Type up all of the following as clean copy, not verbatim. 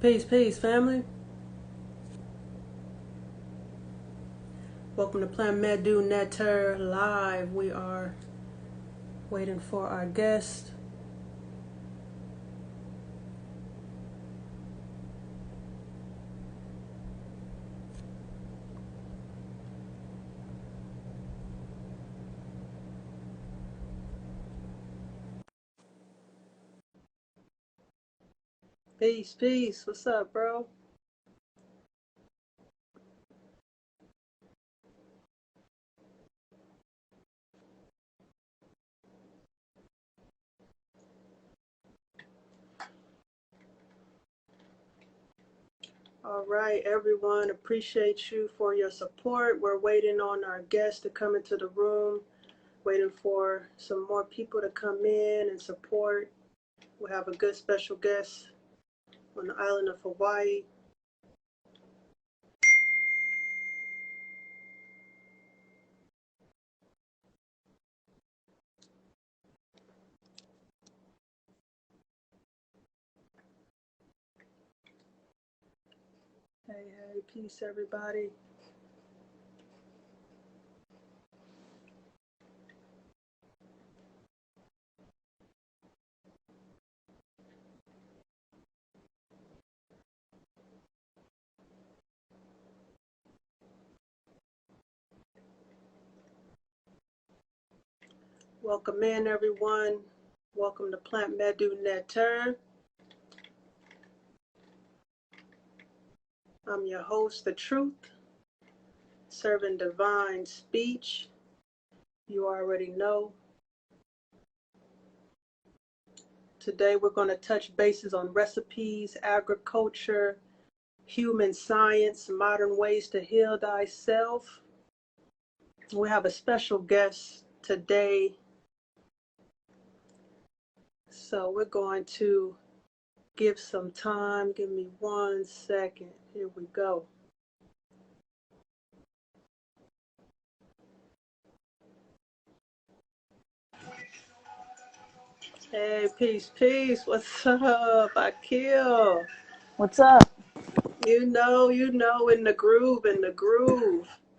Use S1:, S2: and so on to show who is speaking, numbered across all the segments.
S1: Peace, peace, family. Welcome to Plan Medu Netter Live. We are waiting for our guest. Peace, peace. What's up, bro? All right, everyone. Appreciate you for your support. We're waiting on our guest to come into the room, waiting for some more people to come in and support. We have a good special guest on the island of Hawaii. Hey, peace, everybody. Welcome in, everyone. Welcome to Plant Medu Netter. I'm your host, The Truth, serving divine speech. You already know. Today we're going to touch bases on recipes, agriculture, human science, modern ways to heal thyself. We have a special guest today. So we're going to give some time. Give me 1 second. Here we go. Hey, peace, peace. What's up, Akil?
S2: What's up?
S1: You know, in the groove,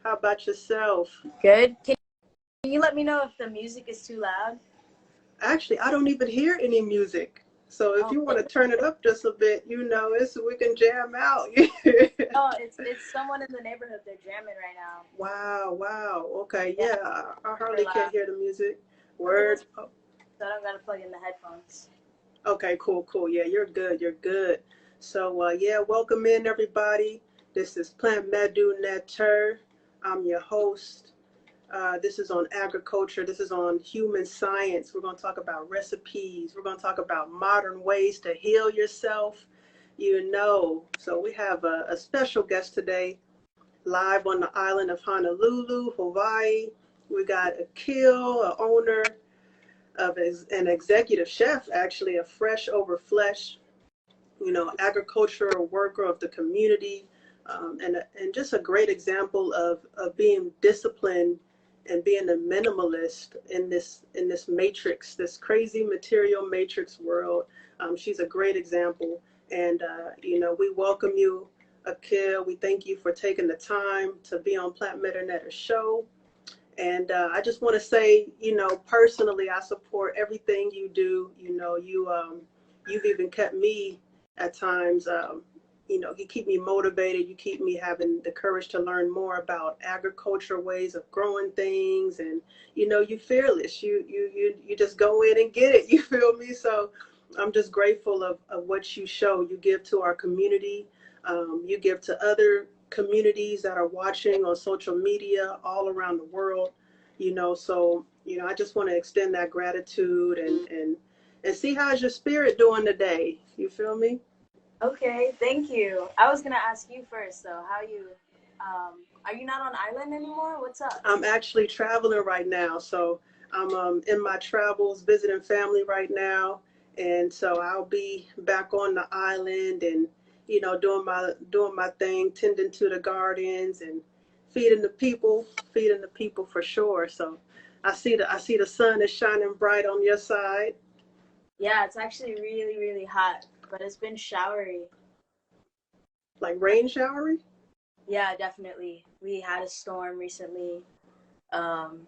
S1: How about yourself?
S2: Good. Can you let me know if the music is too loud?
S1: Actually, I don't even hear any music. So if you want to turn it up just a bit, we can jam out.
S2: Oh, it's someone in the neighborhood. They're jamming right now.
S1: Wow. Okay, yeah, I hardly can't hear the music.
S2: Word. So I don't gotta plug in the headphones.
S1: Okay, cool. Yeah, you're good. So yeah, welcome in everybody. This is Plant Medu Netter. I'm your host. This is on agriculture. This is on human science. We're going to talk about recipes. We're going to talk about modern ways to heal yourself. So we have a special guest today, live on the island of Honolulu, Hawaii. We got Akil, an owner of an executive chef, actually, of Fresh Over Flesh. Agricultural worker of the community, and just a great example of being disciplined and being a minimalist in this matrix, this crazy material matrix world. She's a great example, and we welcome you, Akil. We thank you for taking the time to be on Plant Medernetter's show. And I just want to say, personally, I support everything you do. You've even kept me at times. You keep me motivated. You keep me having the courage to learn more about agriculture, ways of growing things, and you're fearless. You just go in and get it. You feel me? So I'm just grateful of what you show. You give to our community. You give to other communities that are watching on social media all around the world. So I just want to extend that gratitude and see how's your spirit doing today. You feel me?
S2: Okay, thank you. I was gonna ask you first, though. How you? Are you not on island anymore? What's up?
S1: I'm actually traveling right now, so I'm in my travels, visiting family right now, and so I'll be back on the island and doing my thing, tending to the gardens and feeding the people for sure. So I see the sun is shining bright on your side.
S2: Yeah, it's actually really, really hot, but it's been showery.
S1: Like rain showery?
S2: Yeah, definitely. We had a storm recently. Um,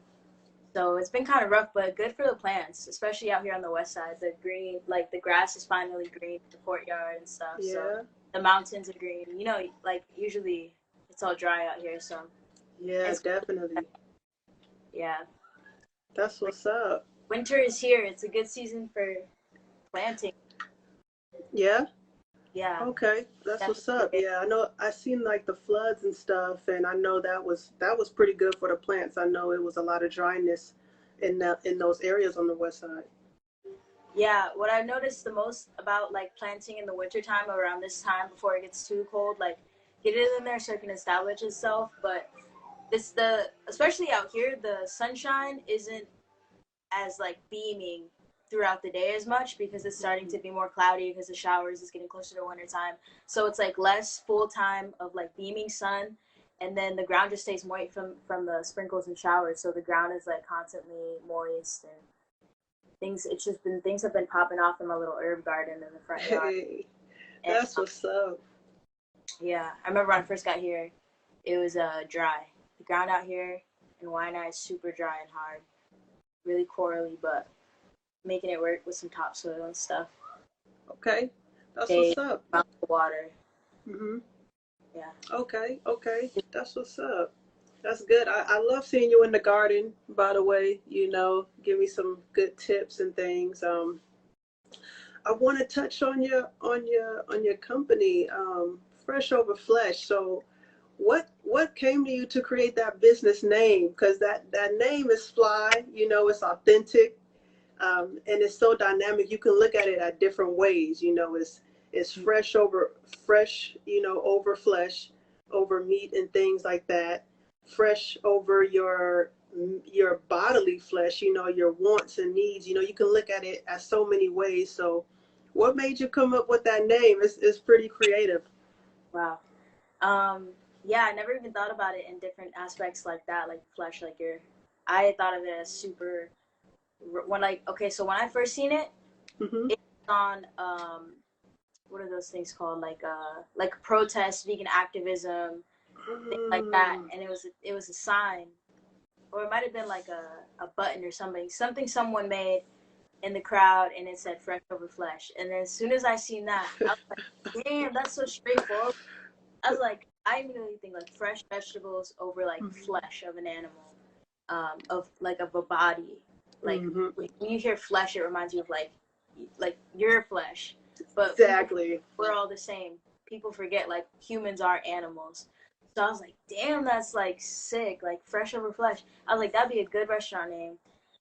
S2: so it's been kind of rough, but good for the plants, especially out here on the west side. The green, like the grass is finally green, the courtyard and stuff. So
S1: Yeah.
S2: the mountains are green. You know, like usually it's all dry out here. So
S1: Yeah,
S2: it's,
S1: definitely.
S2: yeah.
S1: That's what's up.
S2: Winter is here. It's a good season for planting.
S1: Yeah.
S2: Yeah,
S1: Okay, that's what's up.
S2: definitely.
S1: Yeah, I know. I seen like the floods and stuff, and I know that was pretty good for the plants. I know it was a lot of dryness in those areas on the west side.
S2: Yeah, what I've noticed the most about like planting in the wintertime around this time before it gets too cold, like get it in there so it can establish itself. But it's the especially out here, the sunshine isn't as like beaming throughout the day as much because it's starting to be more cloudy because the showers is getting closer to winter time. So it's like less full time of like beaming sun, and then the ground just stays moist from the sprinkles and showers. So the ground is like constantly moist and things. It's just been things have been popping off in my little herb garden in the front yard.
S1: Hey,
S2: And
S1: that's what's up.
S2: yeah, I remember when I first got here, it was dry. The ground out here in Waianae is super dry and hard, really corally, but making it work with some topsoil and stuff.
S1: Okay, that's
S2: They
S1: what's up.
S2: found the water.
S1: Mhm.
S2: Yeah.
S1: Okay, okay, that's what's up. That's good. I love seeing you in the garden. By the way, give me some good tips and things. I want to touch on your company, Fresh Over Flesh. So, what came to you to create that business name? Because that name is fly. It's authentic, and it's so dynamic. You can look at it at different ways. It's fresh. Over flesh, over meat and things like that. Fresh over your bodily flesh. Your wants and needs. You can look at it as so many ways. So what made you come up with that name? It's pretty creative.
S2: Wow. Um, yeah, I never even thought about it in different aspects like that, like flesh, like your. I thought of it as super. When like okay, so when I first seen it,
S1: Hmm.
S2: it was on what are those things called like protest, vegan activism, things like that,
S1: Mm.
S2: and it was a sign, or it might have been like a button or something someone made in the crowd, and it said "fresh over flesh." And then as soon as I seen that, I was like, "Damn, that's so straightforward." I was like, I immediately think like fresh vegetables over like
S1: Hmm.
S2: flesh of an animal, of a body. Like
S1: Hmm.
S2: when you hear flesh, it reminds you of like your flesh. But people,
S1: Exactly.
S2: we're all the same. People forget like humans are animals. So I was like, damn, that's like sick, like fresh over flesh. I was like, that'd be a good restaurant name.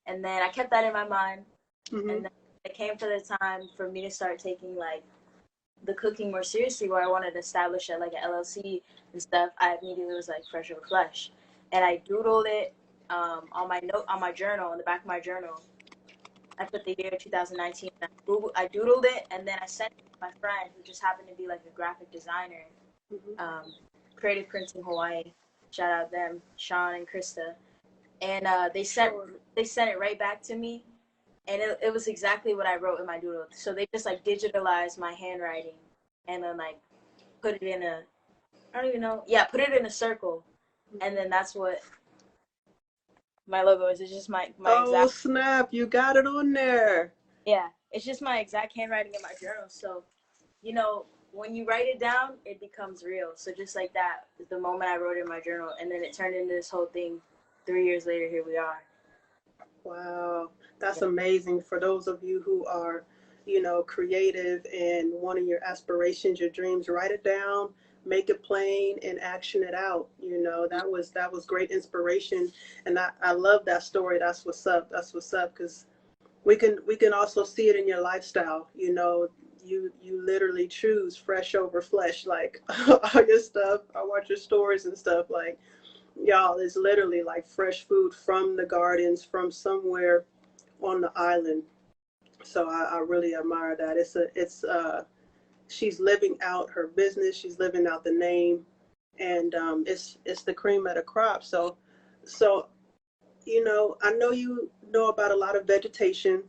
S2: And then I kept that in my mind.
S1: Hmm.
S2: And then it came to the time for me to start taking like the cooking more seriously, where I wanted to establish it like an LLC and stuff. I immediately was like fresh over flesh, and I doodled it on my note on my journal, in the back of my journal. I put the year 2019. I doodled it, and then I sent it to my friend who just happened to be like a graphic designer,
S1: Hmm.
S2: um, creative prints in Hawaii. Shout out them, Sean and Krista. And
S1: Sure.
S2: they sent it right back to me, and it was exactly what I wrote in my doodle. So they just like digitalized my handwriting, and then like put it in a I don't even know. Yeah, put it in a circle, and then that's what my logo is. It's just my
S1: Oh
S2: exact
S1: snap! You got it on there.
S2: yeah. It's just my exact handwriting in my journal. So when you write it down, it becomes real. So just like that, the moment I wrote it in my journal, and then it turned into this whole thing. 3 years later, here we are.
S1: Wow, that's
S2: Yeah.
S1: amazing. For those of you who are, creative and one of your aspirations, your dreams, write it down, make it plain, and action it out. That was great inspiration, and I love that story. That's what's up. That's what's up because we can also see it in your lifestyle. You literally choose fresh over flesh, like all your stuff. I watch your stories and stuff like y'all, it's literally like fresh food from the gardens from somewhere on the island. So I really admire that. She's living out her business. She's living out the name, and it's the cream of the crop. So I know you know about a lot of vegetation.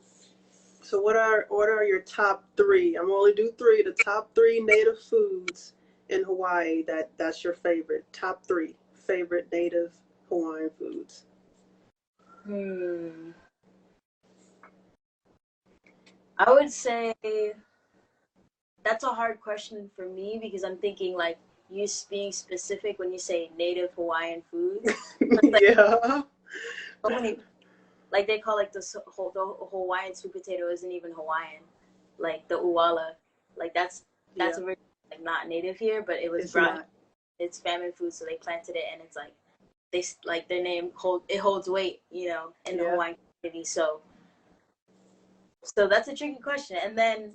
S1: So what are your top three? I'm gonna only do three. The top three native foods in Hawaii that's your favorite? Top three favorite native Hawaiian foods.
S2: I would say that's a hard question for me because I'm thinking like you being specific when you say native Hawaiian foods. Like,
S1: Yeah.
S2: so many, like they call like the Hawaiian sweet potato isn't even Hawaiian, like the uwala, like that's
S1: Yeah.
S2: originally like not native here, but it was
S1: It's
S2: brought.
S1: not.
S2: It's famine food, so they planted it, and it's like they like their name holds weight, in the
S1: Yeah.
S2: Hawaiian community. So that's a tricky question. And then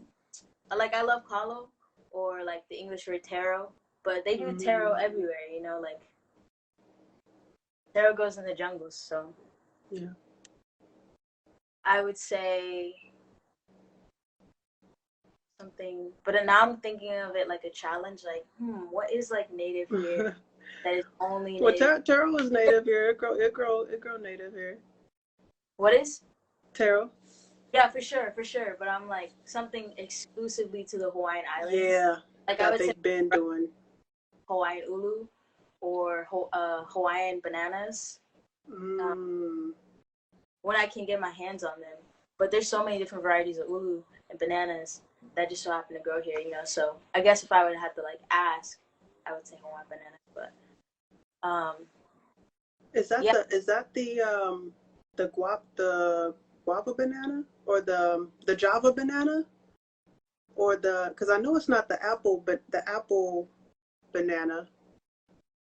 S2: like I love kalo or like the English word taro, but they do taro everywhere, like taro goes in the jungles. So
S1: Yeah.
S2: I would say something, but now I'm thinking of it like a challenge. Like, what is like native here that is only
S1: Well,
S2: native?
S1: taro is native here. It grow native here.
S2: What is?
S1: Taro.
S2: Yeah, for sure, for sure. But I'm like something exclusively to the Hawaiian Islands.
S1: Yeah,
S2: Like I
S1: that
S2: would say
S1: they've been doing.
S2: Hawaiian ulu or Hawaiian bananas. Um,
S1: Mm.
S2: when I can get my hands on them. But there's so many different varieties of ulu and bananas that just so happen to grow here, So I guess if I would have to like ask, I would say Hawaiian bananas. But yeah,
S1: Is that the guava banana or the Java banana or because I know it's not the apple, but the apple banana.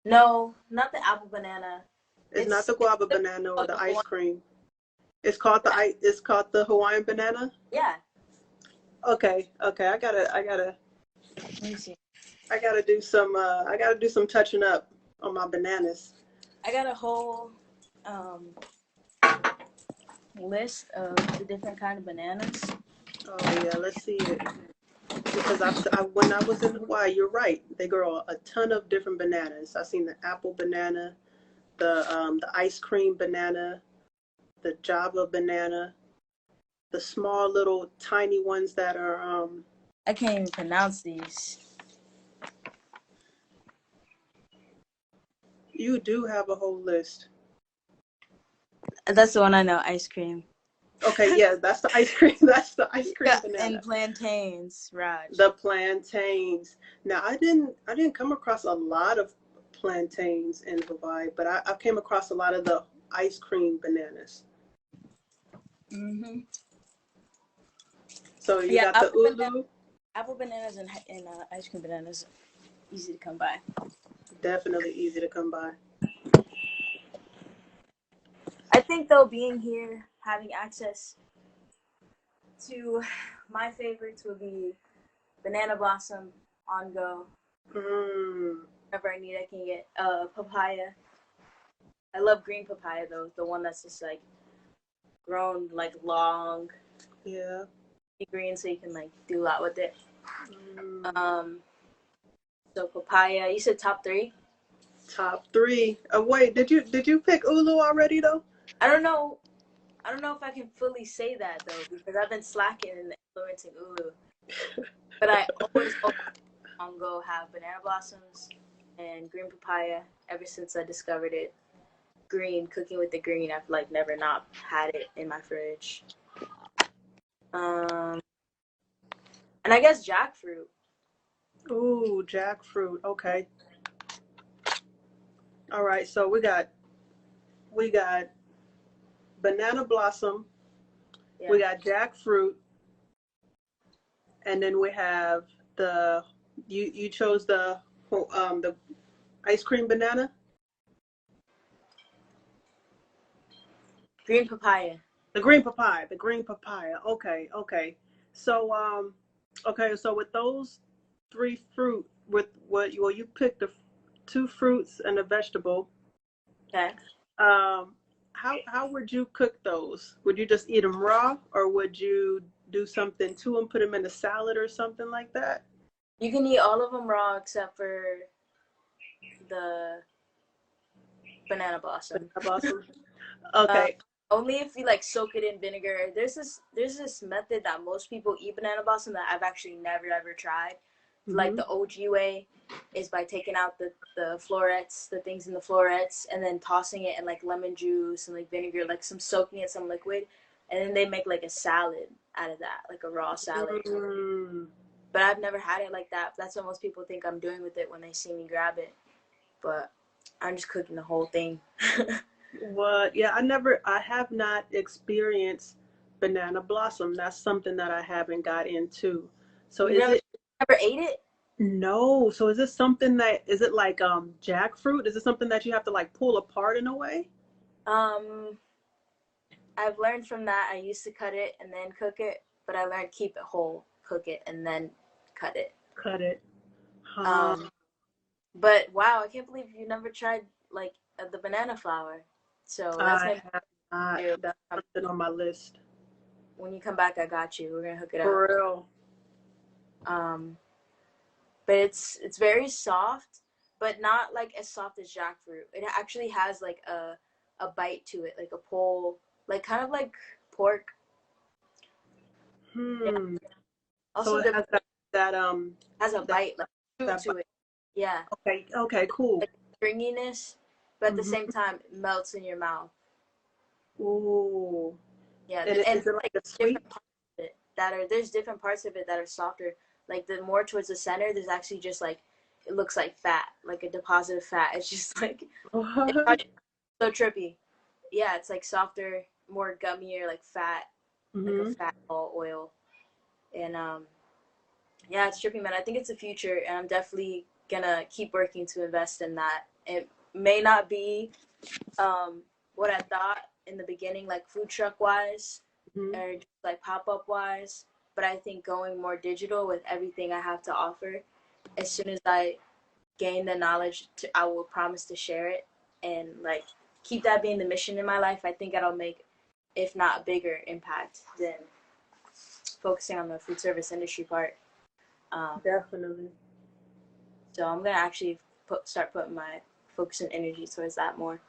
S2: no, not the apple banana.
S1: It's not the
S2: It's
S1: guava banana or
S2: called
S1: the
S2: the
S1: ice
S2: Hawaiian.
S1: cream. It's called the Hawaiian banana.
S2: Yeah.
S1: Okay, okay. I gotta
S2: Let me see.
S1: I gotta do some touching up on my bananas.
S2: I got a whole um, list of the different kind of bananas.
S1: Oh yeah, let's see it. Because when I was in Hawaii, you're right. They grow a ton of different bananas. I've seen the apple banana, the ice cream banana, the Java banana, the small little tiny ones that are
S2: I can't even pronounce these.
S1: You do have a whole list.
S2: That's the one I know, ice cream.
S1: Okay, yeah, that's the ice cream. That's the ice cream
S2: Yeah,
S1: banana.
S2: and plantains, Raj.
S1: The plantains. Now I didn't come across a lot of plantains in Hawaii, but I came across a lot of the ice cream bananas.
S2: Mm-hmm.
S1: So you
S2: Yeah,
S1: got the ulu.
S2: apple bananas and ice cream bananas, easy to come by.
S1: Definitely easy to come by.
S2: I think though, being here, having access to my favorites would be banana blossom on go.
S1: Mm,
S2: Whenever I need, I can get papaya. I love green papaya though, the one that's just like grown like long,
S1: yeah.
S2: green, so you can like do a lot with it.
S1: Mm.
S2: So papaya. You said top three.
S1: Top three. Wait, did you pick ulu already though?
S2: I don't know. I don't know if I can fully say that though because I've been slacking in influencing ulu. But I always on go have banana blossoms and green papaya ever since I discovered it. Green, cooking with the green, I've like never not had it in my fridge. And I guess jackfruit.
S1: Ooh, jackfruit. Okay. All right. So we got banana blossom.
S2: Yeah.
S1: We got jackfruit, and then we have the you chose the ice cream banana.
S2: Green papaya.
S1: The green papaya. The green papaya. Okay. Okay. So okay. So with those three fruit, with you picked the two fruits and a vegetable.
S2: Okay.
S1: Um, how would you cook those? Would you just eat them raw, or would you do something to them, put them in a salad or something like that?
S2: You can eat all of them raw except for the banana blossom.
S1: Banana blossom.
S2: Um,
S1: Okay.
S2: only if you like soak it in vinegar. There's this method that most people eat banana blossom that I've actually never ever tried. like the OG way is by taking out the florets, the things in the florets, and then tossing it in like lemon juice and like vinegar, like soaking it in some liquid, and then they make like a salad out of that, like a raw salad. But I've never had it like that. That's what most people think I'm doing with it when they see me grab it. But I'm just cooking the whole thing.
S1: What? Yeah, I have not experienced banana blossom. That's something that I haven't got into. So
S2: You
S1: is it,
S2: never ate it?
S1: no, so is it something that, is it like jackfruit? Is it something that you have to like pull apart in a way?
S2: Um, I've learned from that. I used to cut it and then cook it, but I learned keep it whole, cook it, and then cut it.
S1: Cut it. Huh.
S2: Um, but wow, I can't believe you never tried like the banana flower. So that's
S1: I
S2: maybe
S1: have not. That's something on my list.
S2: when you come back, I got you. We're gonna hook it up.
S1: For real.
S2: Um, but it's very soft, but not like as soft as jackfruit. It actually has like a bite to it, like a pull, like kind of like pork. Yeah.
S1: So
S2: Also,
S1: it
S2: the
S1: has
S2: has a
S1: that,
S2: bite, like chew
S1: that
S2: to it. Yeah,
S1: okay, okay, cool.
S2: like stringiness, but at the same time, it melts in your mouth.
S1: Ooh.
S2: Yeah,
S1: And
S2: and
S1: is it like
S2: like
S1: a
S2: different
S1: sweet?
S2: parts of it that are there's different parts of it that are softer. Like the more towards the center, there's actually just like it looks like fat, like a deposit of fat. It's just like it's
S1: What?
S2: so trippy. Yeah, it's like softer, more gummier, like fat, like a fat ball oil. And yeah, it's trippy, man. I think it's the future, and I'm definitely gonna keep working to invest in that. It may not be what I thought in the beginning, like food truck wise, or just like pop up wise. But I think going more digital with everything I have to offer, as soon as I gain the knowledge, I will promise to share it and like keep that being the mission in my life. I think that'll make, if not a bigger impact than focusing on the food service industry part.
S1: Definitely.
S2: So I'm gonna actually start putting my focus and energy towards that more.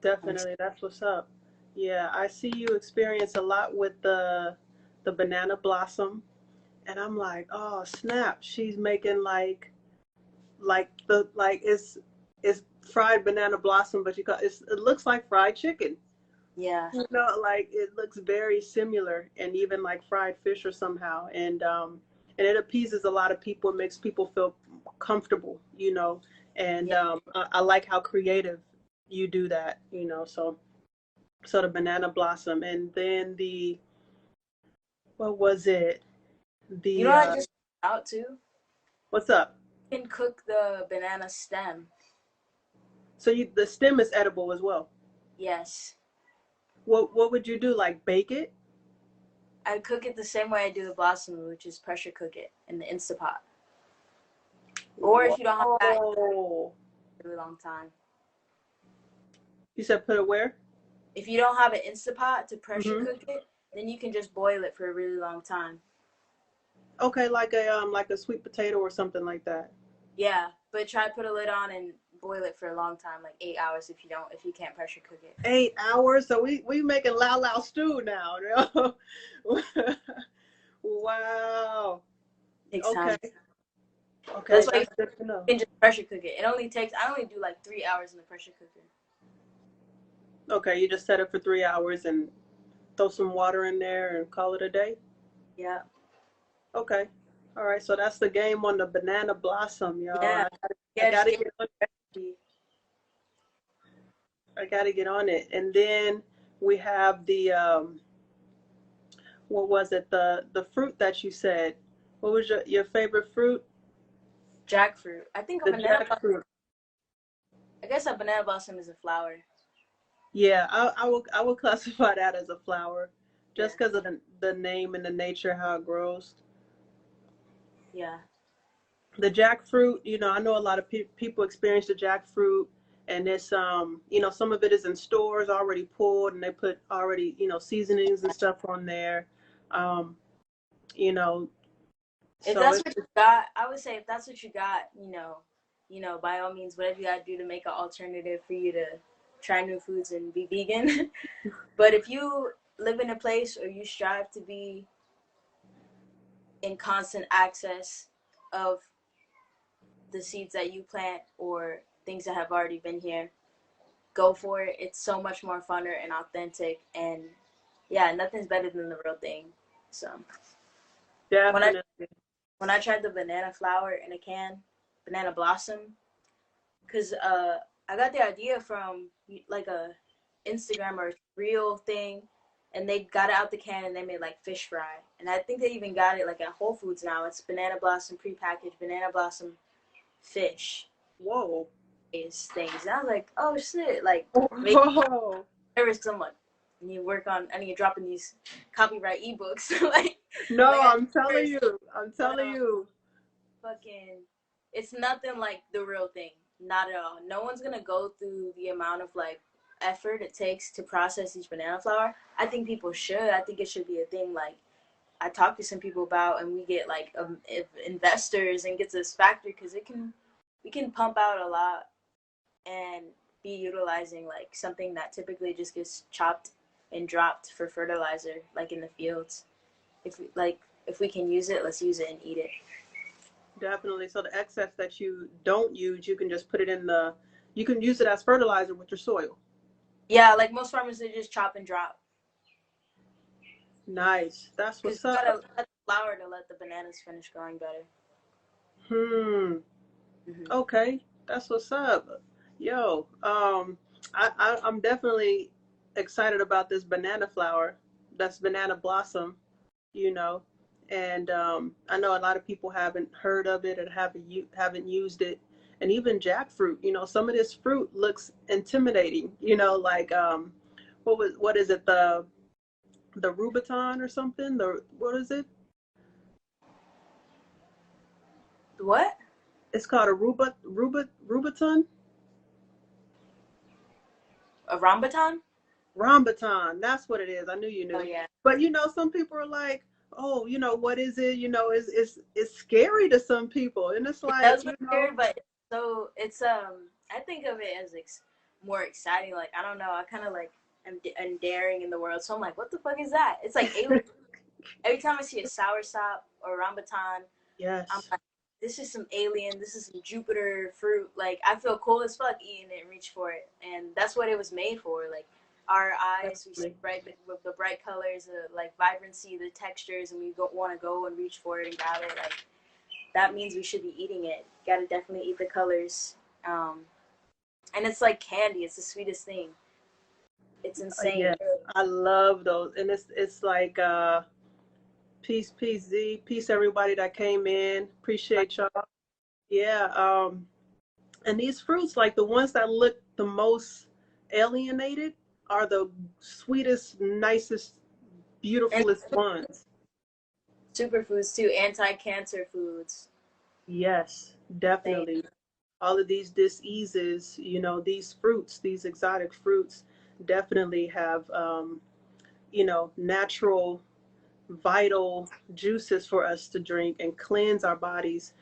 S1: Definitely. That's what's up. Yeah, I see you experience a lot with the banana blossom, and I'm like, oh snap, she's making like it's fried banana blossom, but it looks like fried chicken.
S2: Yeah.
S1: You know, like it looks very similar, and even like fried fish or somehow, and it appeases a lot of people. It makes people feel comfortable, you know, and
S2: Yeah.
S1: I like how creative you do that, you know. So the banana blossom, and then the what was it?
S2: You know
S1: The
S2: what I just out too?
S1: what's up?
S2: You can cook the banana stem.
S1: So the stem is edible as well.
S2: Yes.
S1: What would you do? Like bake it?
S2: I cook it the same way I do the blossom, which is pressure cook it in the Instapot. Or if you don't have that,
S1: Whoa!
S2: a really long time.
S1: You said put it where?
S2: If you don't have an Instapot to pressure
S1: Mm-hmm.
S2: cook it, then you can just boil it for a really long time.
S1: Okay, like a sweet potato or something like that.
S2: Yeah, but try to put a lid on and boil it for a long time, like 8 hours if you can't pressure cook it.
S1: 8 hours. So we making lao stew now. You know? Wow.
S2: It takes
S1: Okay.
S2: time.
S1: Okay,
S2: That's why you
S1: that's good to know.
S2: can just pressure cook it. I only do like 3 hours in the pressure cooker.
S1: Okay, you just set it for 3 hours and throw some water in there and call it a day.
S2: Yeah.
S1: Okay. All right. So that's the game on the banana blossom, y'all.
S2: Yeah.
S1: I
S2: Yeah, just
S1: gotta
S2: give
S1: get on.
S2: it.
S1: I gotta get on it. And then we have the what was it? The fruit that you said. What was your favorite fruit?
S2: Jackfruit. I think a
S1: The
S2: banana.
S1: jackfruit.
S2: I guess a banana blossom is a flower.
S1: Yeah, I will classify that as a flower,
S2: Yeah.
S1: just because of the name and the nature how it grows.
S2: Yeah.
S1: The jackfruit, you know, I know a lot of people experience the jackfruit, and it's you know, some of it is in stores already pulled, and they put already, you know, seasonings and stuff on there, um, you know,
S2: If
S1: so
S2: that's
S1: it's
S2: what you got, I would say if that's what you got, by all means, whatever you gotta do to make an alternative for you to try new foods and be vegan. But if you live in a place or you strive to be in constant access of the seeds that you plant or things that have already been here, go for it. It's so much more funner and authentic, and yeah, nothing's better than the real thing. So when I
S1: Definitely.
S2: when I tried the banana flower in a can, banana blossom, because I got the idea from like a Instagram or real thing, and they got it out the can and they made like fish fry, and I think they even got it like at Whole Foods now. It's banana blossom prepackaged banana blossom fish
S1: Whoa.
S2: is things. And I was like, oh shit, like make
S1: Whoa.
S2: nervous someone. And you work on, I need you dropping these copyright ebooks, like
S1: No,
S2: I
S1: I'm telling
S2: nervous.
S1: you. I'm
S2: But
S1: telling you.
S2: fucking, it's nothing like the real thing. Not at all. No one's gonna go through the amount of like effort it takes to process each banana flower. I think people should. I think it should be a thing. Like I talk to some people about, and we get like investors and get this factory because we can pump out a lot and be utilizing like something that typically just gets chopped and dropped for fertilizer, like in the fields. If we can use it, let's use it and eat it.
S1: Definitely. So the excess that you don't use, you can just put it in the, you can use it as fertilizer with your soil.
S2: Yeah, like most farmers, they just chop and drop
S1: Nice. That's
S2: because
S1: what's
S2: you
S1: up.
S2: gotta let the flower to let the bananas finish growing better.
S1: Hmm.
S2: Hmm.
S1: Okay. That's what's up. Yo, I'm definitely excited about this banana flower. That's banana blossom, you know. And I know a lot of people haven't heard of it and haven't used it. And even jackfruit, some of this fruit looks intimidating, like what is it, the Rubiton or something? The What is it?
S2: What?
S1: It's called a Rubiton?
S2: A rambutan?
S1: Rambutan. That's what it is. I knew you
S2: Oh
S1: knew.
S2: yeah.
S1: But some people are like, oh, what is it? It's scary to some people. And it's
S2: It
S1: like,
S2: does look scary, but it's I think of it as more exciting. Like I don't know, I kind of like am daring in the world. So I'm like, what the fuck is that? It's like alien. Every time I see a soursop or rambutan, I'm
S1: Yes,
S2: like, this is some alien. This is some Jupiter fruit. Like I feel cool as fuck eating it and reach for it, and that's what it was made for. Like our eyes, we see
S1: definitely.
S2: bright with the bright colors, the like vibrancy, the textures, and we want to go and reach for it and grab it. Like that means we should be eating it. Gotta definitely eat the colors. Um, and it's like candy. It's the sweetest thing. It's insane.
S1: Yes, I love those. And it's like peace Z, peace everybody that came in. Appreciate y'all. Yeah, and these fruits, like the ones that look the most alienated, are the sweetest, nicest,
S2: And
S1: beautifulest ones.
S2: superfoods too, anti-cancer foods.
S1: Yes,
S2: Insane.
S1: definitely. All of these diseases, these fruits, these exotic fruits, definitely have, natural, vital juices for us to drink and cleanse our bodies.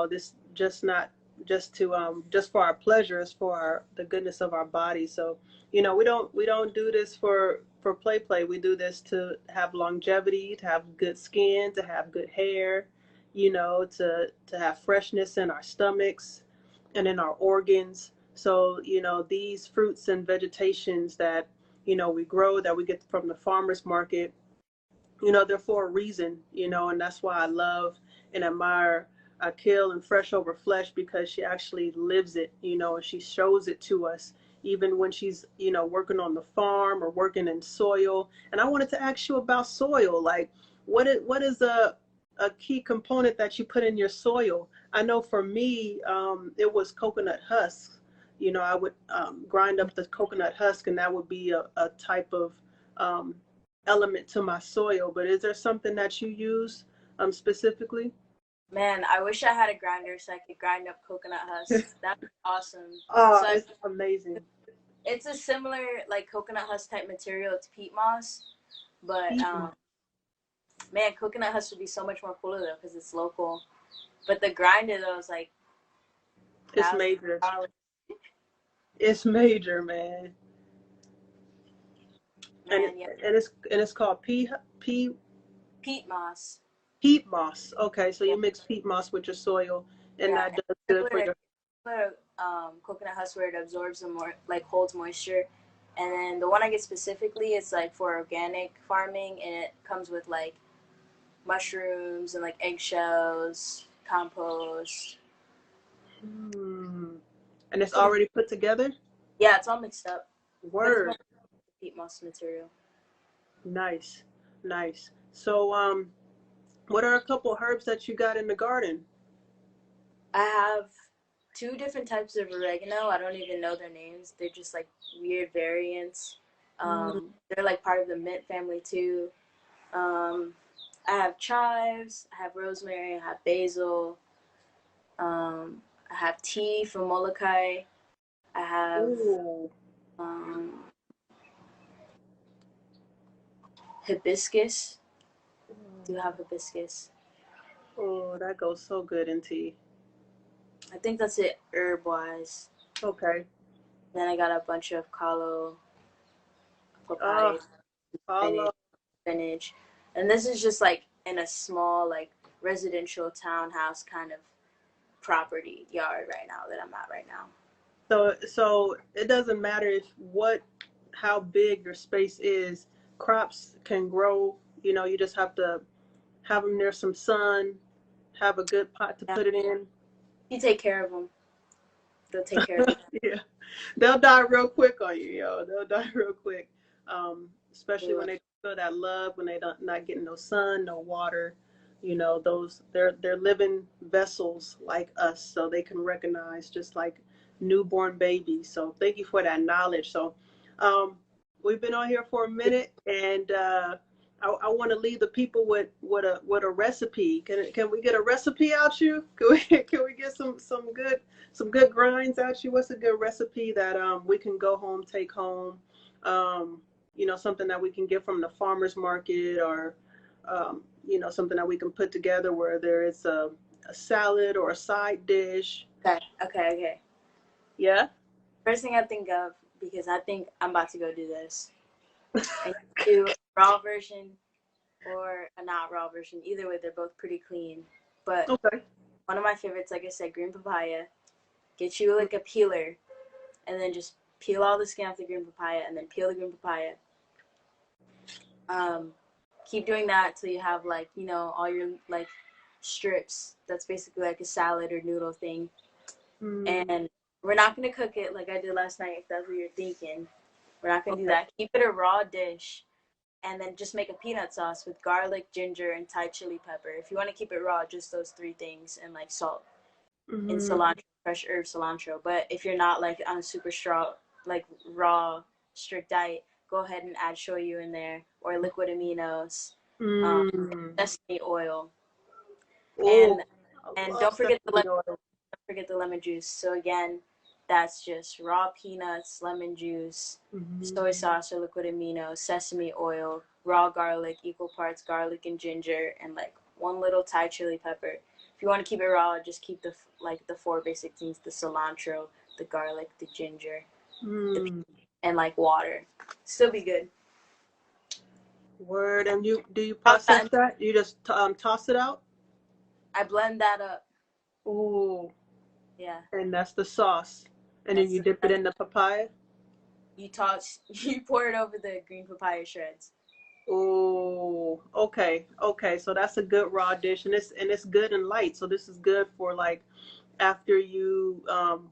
S1: This just not just for our pleasure, it's for the goodness of our body. So we don't do this for play. We do this to have longevity, to have good skin, to have good hair, to have freshness in our stomachs and in our organs. So these fruits and vegetations that we grow, that we get from the farmers market, they're for a reason, and that's why I love and admire Akil and Fresh Over Flesh, because she actually lives it, and she shows it to us, even when she's, working on the farm or working in soil. And I wanted to ask you about soil. Like, what is a key component that you put in your soil? I know for me, it was coconut husks. I would grind up the coconut husk, and that would be a type of um, element to my soil. But is there something that you use specifically?
S2: Man, I wish I had a grinder so I could grind up coconut husks. That'd be awesome.
S1: Oh,
S2: So
S1: it's amazing.
S2: it's a similar like coconut husk type material to peat moss, but
S1: Peat moss.
S2: man, coconut husk would be so much more cooler though because it's local. But the grinder though is like
S1: It's
S2: thousands
S1: major.
S2: of dollars.
S1: It's major, man. And
S2: Man, yeah,
S1: and it's called pea.
S2: peat moss.
S1: Peat moss. Okay, so you mix peat moss with your soil, and
S2: Yeah,
S1: that does good for your.
S2: coconut husk where it absorbs the more like holds moisture, and then the one I get specifically is like for organic farming, and it comes with like mushrooms and like eggshells, compost.
S1: Hmm. And it's
S2: Pretty,
S1: already put together.
S2: yeah, it's all mixed up, but it's
S1: Word.
S2: mostly peat moss material.
S1: Nice, nice. So, what are a couple herbs that you got in the garden?
S2: I have two different types of oregano. I don't even know their names. They're just like weird variants.
S1: Mm,
S2: They're like part of the mint family too. Um, I have chives, I have rosemary, I have basil, I have tea from Molokai, I have
S1: ooh.
S2: um, hibiscus. Do have hibiscus.
S1: Oh, that goes so good in tea.
S2: I think that's it herb wise.
S1: Okay.
S2: Then I got a bunch of kalo,
S1: Ah,
S2: papaya,
S1: follow.
S2: spinach, and this is just like in a small like residential townhouse kind of property yard right now that I'm at right now.
S1: So it doesn't matter if how big your space is. Crops can grow. You just have to have them near some sun, have a good pot to
S2: Yeah,
S1: put it in.
S2: you take care of them. They'll take care of you.
S1: Yeah, they'll die real quick on you, yo. They'll die real quick. Especially when they feel that love, when they don't not getting no sun, no water. Those they're living vessels like us, so they can recognize just like newborn babies. So thank you for that knowledge. So, we've been on here for a minute, and I want to leave the people with a recipe. Can we get a recipe out you? Can we get some good grinds out you? What's a good recipe that we can go home, take home? Something that we can get from the farmer's market, or something that we can put together, whether it's a salad or a side dish.
S2: Okay, okay, okay.
S1: Yeah.
S2: First thing I think of, because I think I'm about to go do this, and do a raw version or a not raw version. Either way, they're both pretty clean. But
S1: Okay.
S2: one of my favorites, like I said, green papaya. Get you like a peeler, and then just peel all the skin off the green papaya, and then peel the green papaya. Um, keep doing that till you have like all your like strips. That's basically like a salad or noodle thing.
S1: Mm,
S2: And we're not gonna cook it like I did last night. If that's what you're thinking, we're not gonna do
S1: okay.
S2: that. Keep it a raw dish, and then just make a peanut sauce with garlic, ginger, and Thai chili pepper. If you want to keep it raw, just those three things, and like salt and
S1: Mm,
S2: cilantro, fresh herb cilantro. But if you're not like on a super straw, like raw, strict diet, go ahead and add shoyu in there or liquid aminos, um,
S1: mm.
S2: sesame oil,
S1: Oh,
S2: and
S1: I
S2: and
S1: love sesame oil.
S2: don't forget the lemon juice. So again, that's just raw peanuts, lemon juice, soy
S1: Mm,
S2: sauce or liquid amino, sesame oil, raw garlic, equal parts garlic and ginger, and like one little Thai chili pepper. If you want to keep it raw, just keep the four basic things: the cilantro, the garlic, the ginger, the
S1: mm.
S2: and like water. Still be good.
S1: Word. And do you
S2: Toss
S1: process
S2: that in-
S1: that? You just toss it out?
S2: I blend that up.
S1: Ooh,
S2: Yeah,
S1: and that's the sauce. And then
S2: that's
S1: you
S2: the
S1: dip it in the papaya.
S2: you toss you pour it over the green papaya shreds.
S1: Oh, okay, okay. So that's a good raw dish, and it's good and light. So this is good for like after you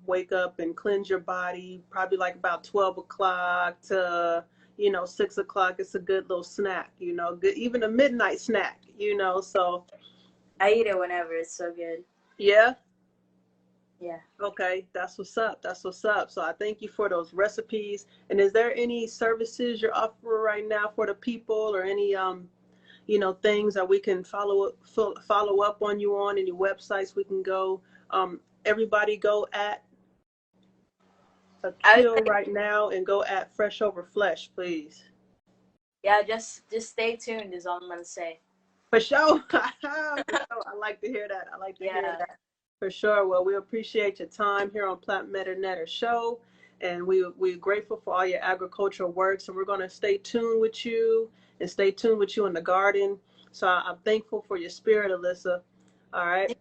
S1: wake up and cleanse your body, probably like about 12 o'clock to 6 o'clock. It's a good little snack, good, even a midnight snack. So
S2: I eat it whenever. It's so good.
S1: yeah.
S2: Yeah.
S1: Okay, that's what's up. That's what's up. So I thank you for those recipes. And is there any services you're offering right now for the people, or any things that we can follow up on you on, any websites we can go? Everybody go at
S2: I
S1: Akil right now and go at Fresh Over Flesh, please.
S2: Yeah, just stay tuned is all I'm gonna say.
S1: For sure. For sure. I like to hear that. I like to hear
S2: Yeah.
S1: that. For sure. Well, we appreciate your time here on Plant Meta Netter Show. And we're grateful for all your agricultural work. So we're going to stay tuned with you and stay tuned with you in the garden. So I'm thankful for your spirit, Alyssa. All right.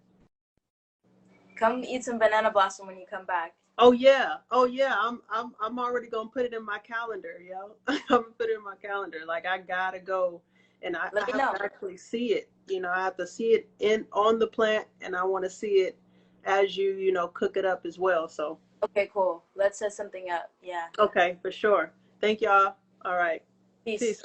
S2: Come eat some banana blossom when you come back.
S1: Oh yeah. Oh yeah. I'm already gonna put it in my calendar, yo. I'm gonna put it in my calendar. Like I gotta go, and
S2: Let
S1: I
S2: me
S1: have
S2: know.
S1: to actually see it. You know, I have to see it in on the plant, and I want to see it as you know cook it up as well. So
S2: Okay, cool. Let's set something up. Yeah.
S1: okay, for sure. Thank y'all. All right.
S2: Peace.
S1: Peace.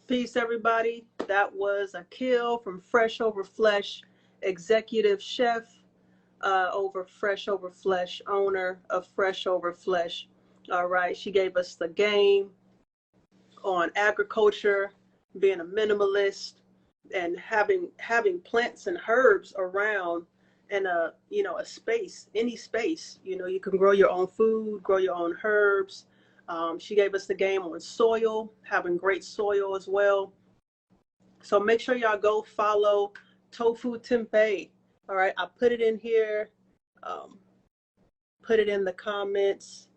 S1: Peace, everybody. That was Akil from Fresh Over Flesh, executive chef over Fresh Over Flesh, owner of Fresh Over Flesh. All right. She gave us the game on agriculture, being a minimalist, and having plants and herbs around in a a space, any space. You can grow your own food, grow your own herbs. She gave us the game on soil, having great soil as well. So make sure y'all go follow Tofu Tempeh. All right, I put it in here. Um, put it in the comments.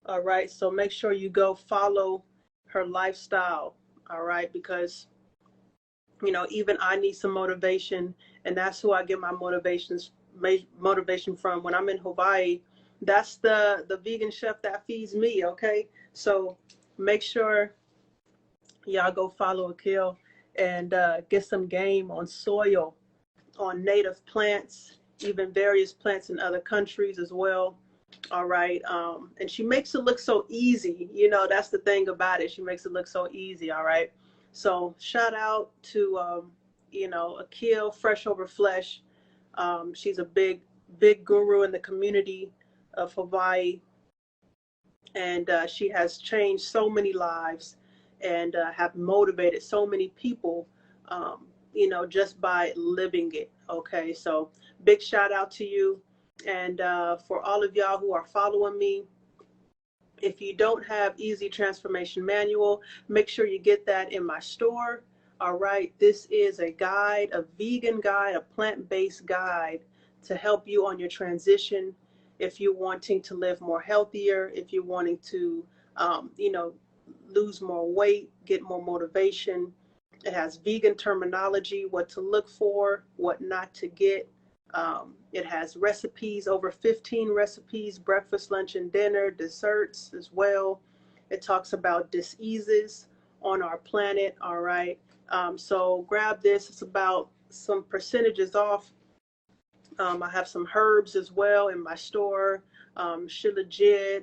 S1: All right, so make sure you go follow her lifestyle. All right, because even I need some motivation, and that's who I get my motivation from. When I'm in Hawaii, that's the vegan chef that feeds me. Okay, so make sure y'all go follow Akil and get some game on soil, on native plants, even various plants in other countries as well. All right. And she makes it look so easy. That's the thing about it. She makes it look so easy. All right. So shout out to, Akil, Fresh Over Flesh. She's a big guru in the community of Hawaii. And she has changed so many lives and have motivated so many people, just by living it. Okay. So big shout out to you. And for all of y'all who are following me, if you don't have Easy Transformation Manual, make sure you get that in my store. All right, this is a guide, a vegan guide, a plant-based guide to help you on your transition. If you're wanting to live more healthier, if you're wanting to, lose more weight, get more motivation. It has vegan terminology, what to look for, what not to get. It has recipes, over 15 recipes, breakfast, lunch, and dinner, desserts as well. It talks about diseases on our planet. All right. So grab this. It's about some percentages off. I have some herbs as well in my store. Shilajit,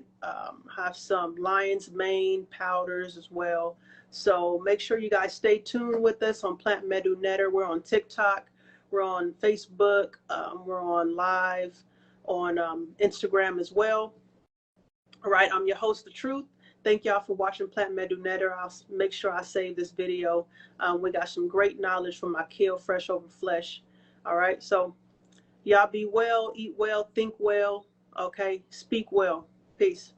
S1: have some lion's mane powders as well. So make sure you guys stay tuned with us on Plant Medu Netter. We're on TikTok. We're on Facebook. We're on live on Instagram as well. All right, I'm your host, The Truth. Thank y'all for watching Plant Medu Netter. I'll make sure I save this video. We got some great knowledge from Akil, Fresh Over Flesh. All right, so y'all be well, eat well, think well, okay? Speak well. Peace.